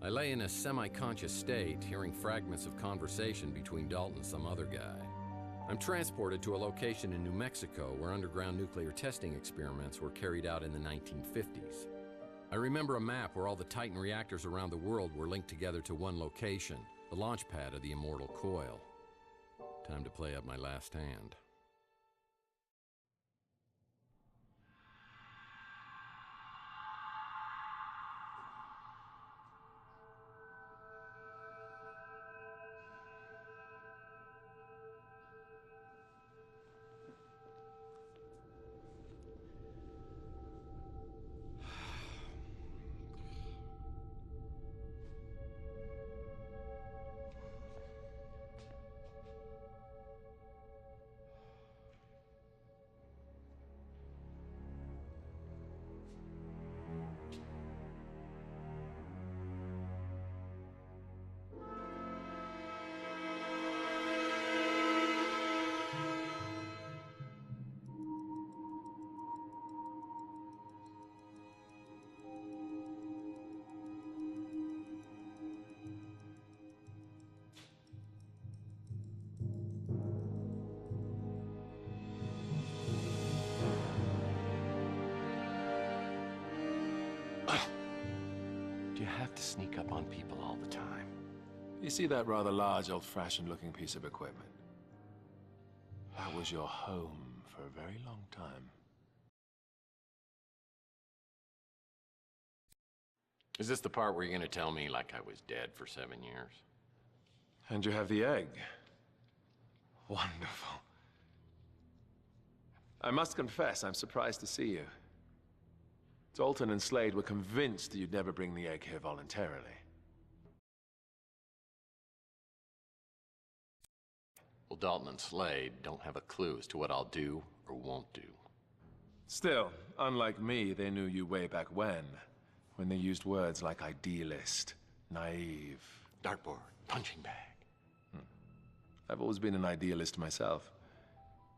I lay in a semi-conscious state, hearing fragments of conversation between Dalton and some other guy. I'm transported to a location in New Mexico where underground nuclear testing experiments were carried out in the 1950s. I remember a map where all the Titan reactors around the world were linked together to one location, the launch pad of the immortal coil. Time to play up my last hand. Do you have to sneak up on people all the time? You see that rather large, old-fashioned looking piece of equipment? That was your home for a very long time. Is this the part where you're going to tell me like I was dead for 7 years? And you have the egg. Wonderful. I must confess, I'm surprised to see you. Dalton and Slade were convinced that you'd never bring the egg here voluntarily. Well, Dalton and Slade don't have a clue as to what I'll do or won't do. Still, unlike me, they knew you way back when they used words like idealist, naive. Dartboard, punching bag. I've always been an idealist myself.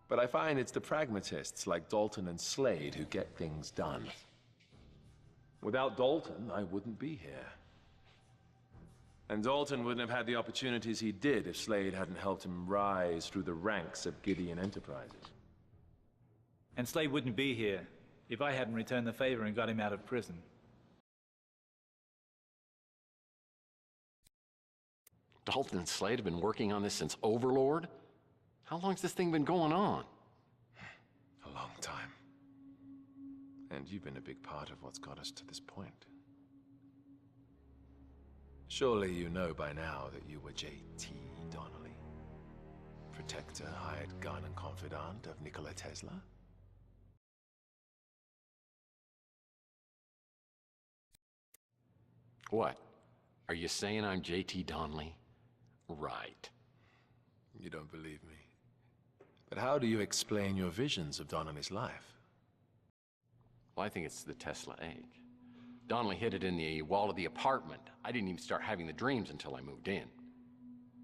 But I find it's the pragmatists like Dalton and Slade who get things done. Without Dalton, I wouldn't be here. And Dalton wouldn't have had the opportunities he did if Slade hadn't helped him rise through the ranks of Gideon Enterprises. And Slade wouldn't be here if I hadn't returned the favor and got him out of prison. Dalton and Slade have been working on this since Overlord? How long's this thing been going on? A long time. And you've been a big part of what's got us to this point. Surely you know by now that you were J.T. Donnelly, protector, hired gun, and confidant of Nikola Tesla? What? Are you saying I'm J.T. Donnelly? Right. You don't believe me. But how do you explain your visions of Donnelly's life? Well, I think it's the Tesla egg. Donnelly hid it in the wall of the apartment. I didn't even start having the dreams until I moved in.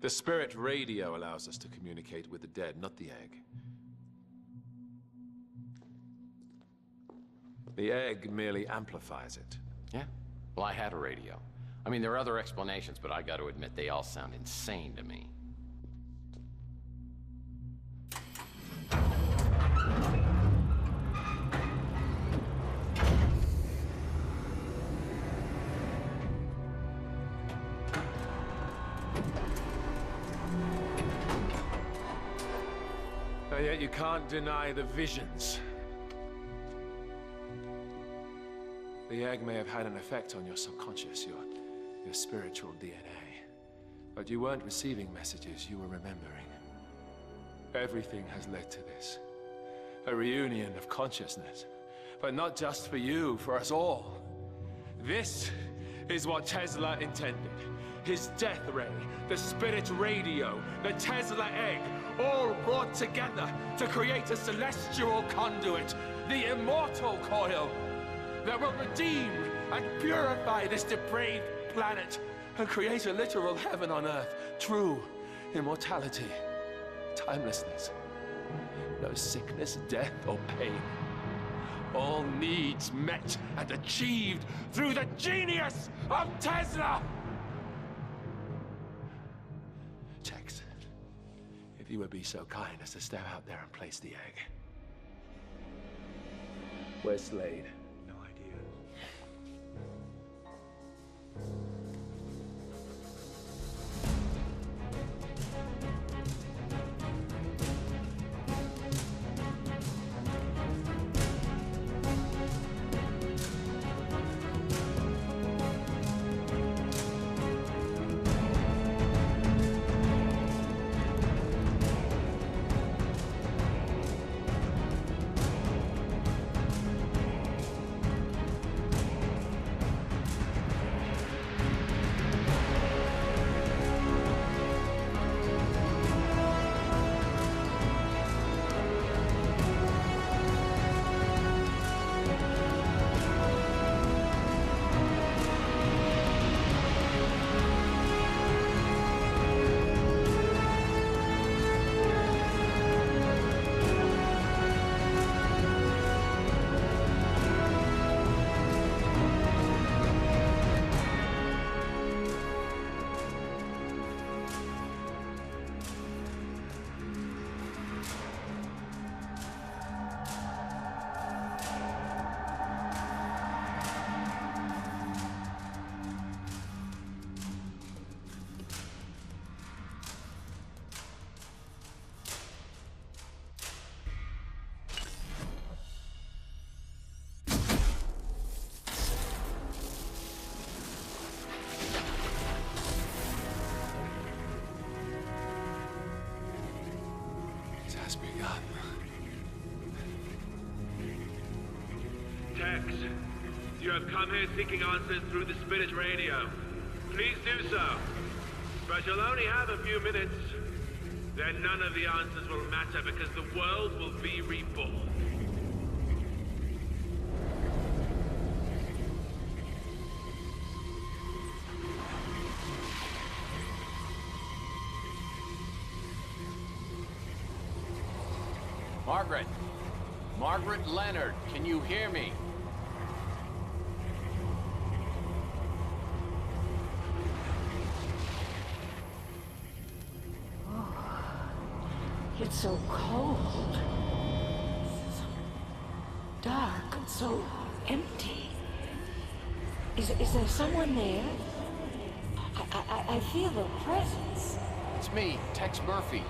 The spirit radio allows us to communicate with the dead, not the egg. The egg merely amplifies it. Yeah? Well, I had a radio. I mean, there are other explanations, but I got to admit they all sound insane to me. And yet you can't deny the visions. The egg may have had an effect on your subconscious, your spiritual DNA. But you weren't receiving messages, you were remembering. Everything has led to this. A reunion of consciousness. But not just for you, for us all. This is what Tesla intended. his death ray, the spirit radio, the Tesla egg, all brought together to create a celestial conduit, the immortal coil, that will redeem and purify this depraved planet and create a literal heaven on earth, true immortality, timelessness, no sickness, death, or pain. All needs met and achieved through the genius of Tesla! Tex, if you would be so kind as to step out there and place the egg. Where's Slade? No idea. Has begun. Tex, you have come here seeking answers through the spirit radio. Please do so. But you'll only have a few minutes. Then none of the answers will matter because the world will be reborn. Margaret! Margaret Leonard, can you hear me? It's so cold. So dark and so empty. Is there someone there? I feel a presence. It's me, Tex Murphy.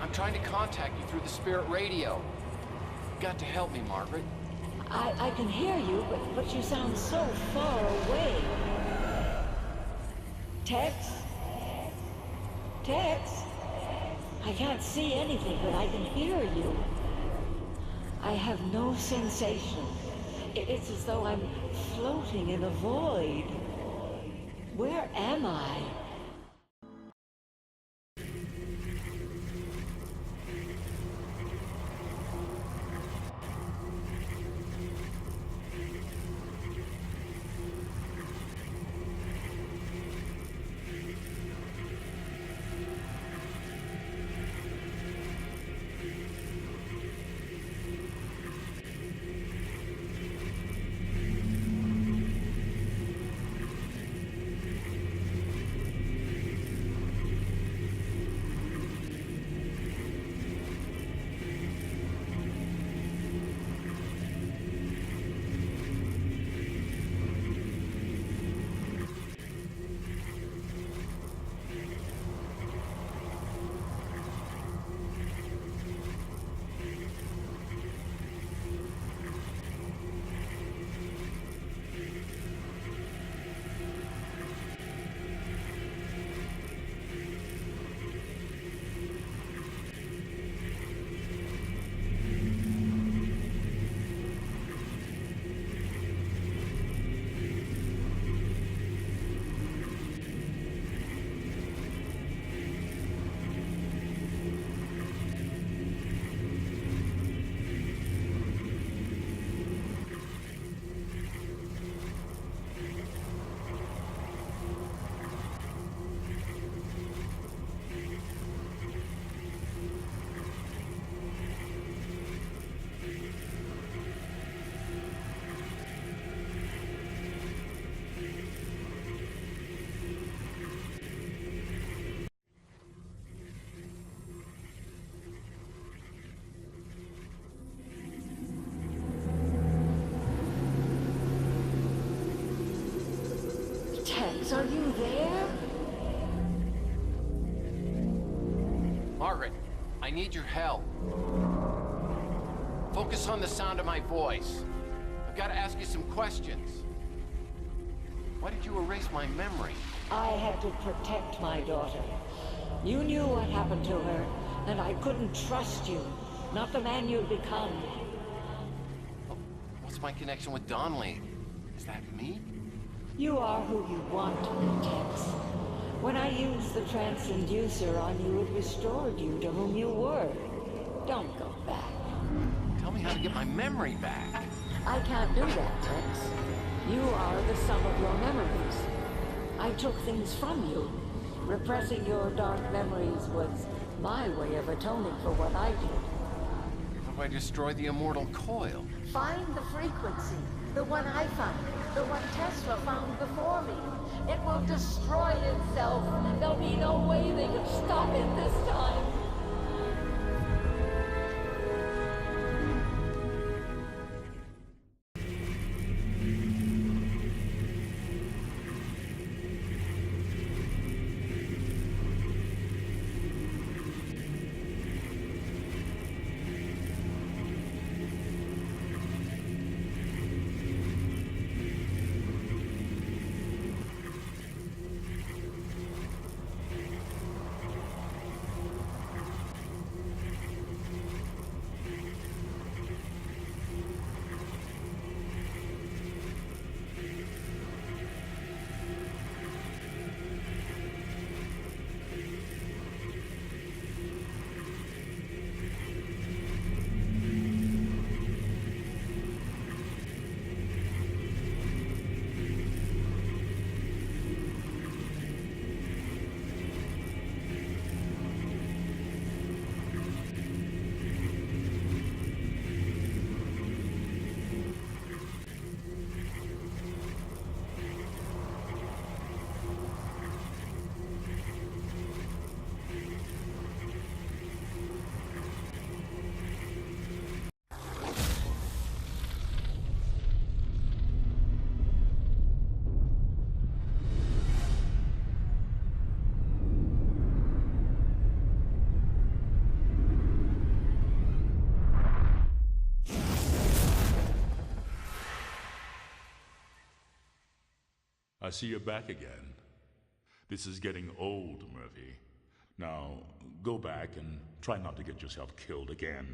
I'm trying to contact you through the spirit radio. You've got to help me, Margaret. I can hear you, but you sound so far away. Tex? Tex? I can't see anything, but I can hear you. I have no sensation. It's as though I'm floating in a void. Where am I? Tex, are you there? Margaret, I need your help. Focus on the sound of my voice. I've got to ask you some questions. Why did you erase my memory? I had to protect my daughter. You knew what happened to her, and I couldn't trust you. Not the man you've become. What's my connection with Donnelly? Is that me? You are who you want to be, Tex. When I used the transducer on you, it restored you to whom you were. Don't go back. Tell me how to get my memory back. I can't do that, Tex. You are the sum of your memories. I took things from you. Repressing your dark memories was my way of atoning for what I did. How do I destroy the immortal coil? Find the frequency. The one I found. The one Tesla found before me. It will destroy itself. There'll be no way they can stop it this time. I see you're back again. This is getting old, Murphy. Now, go back and try not to get yourself killed again.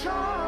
charge.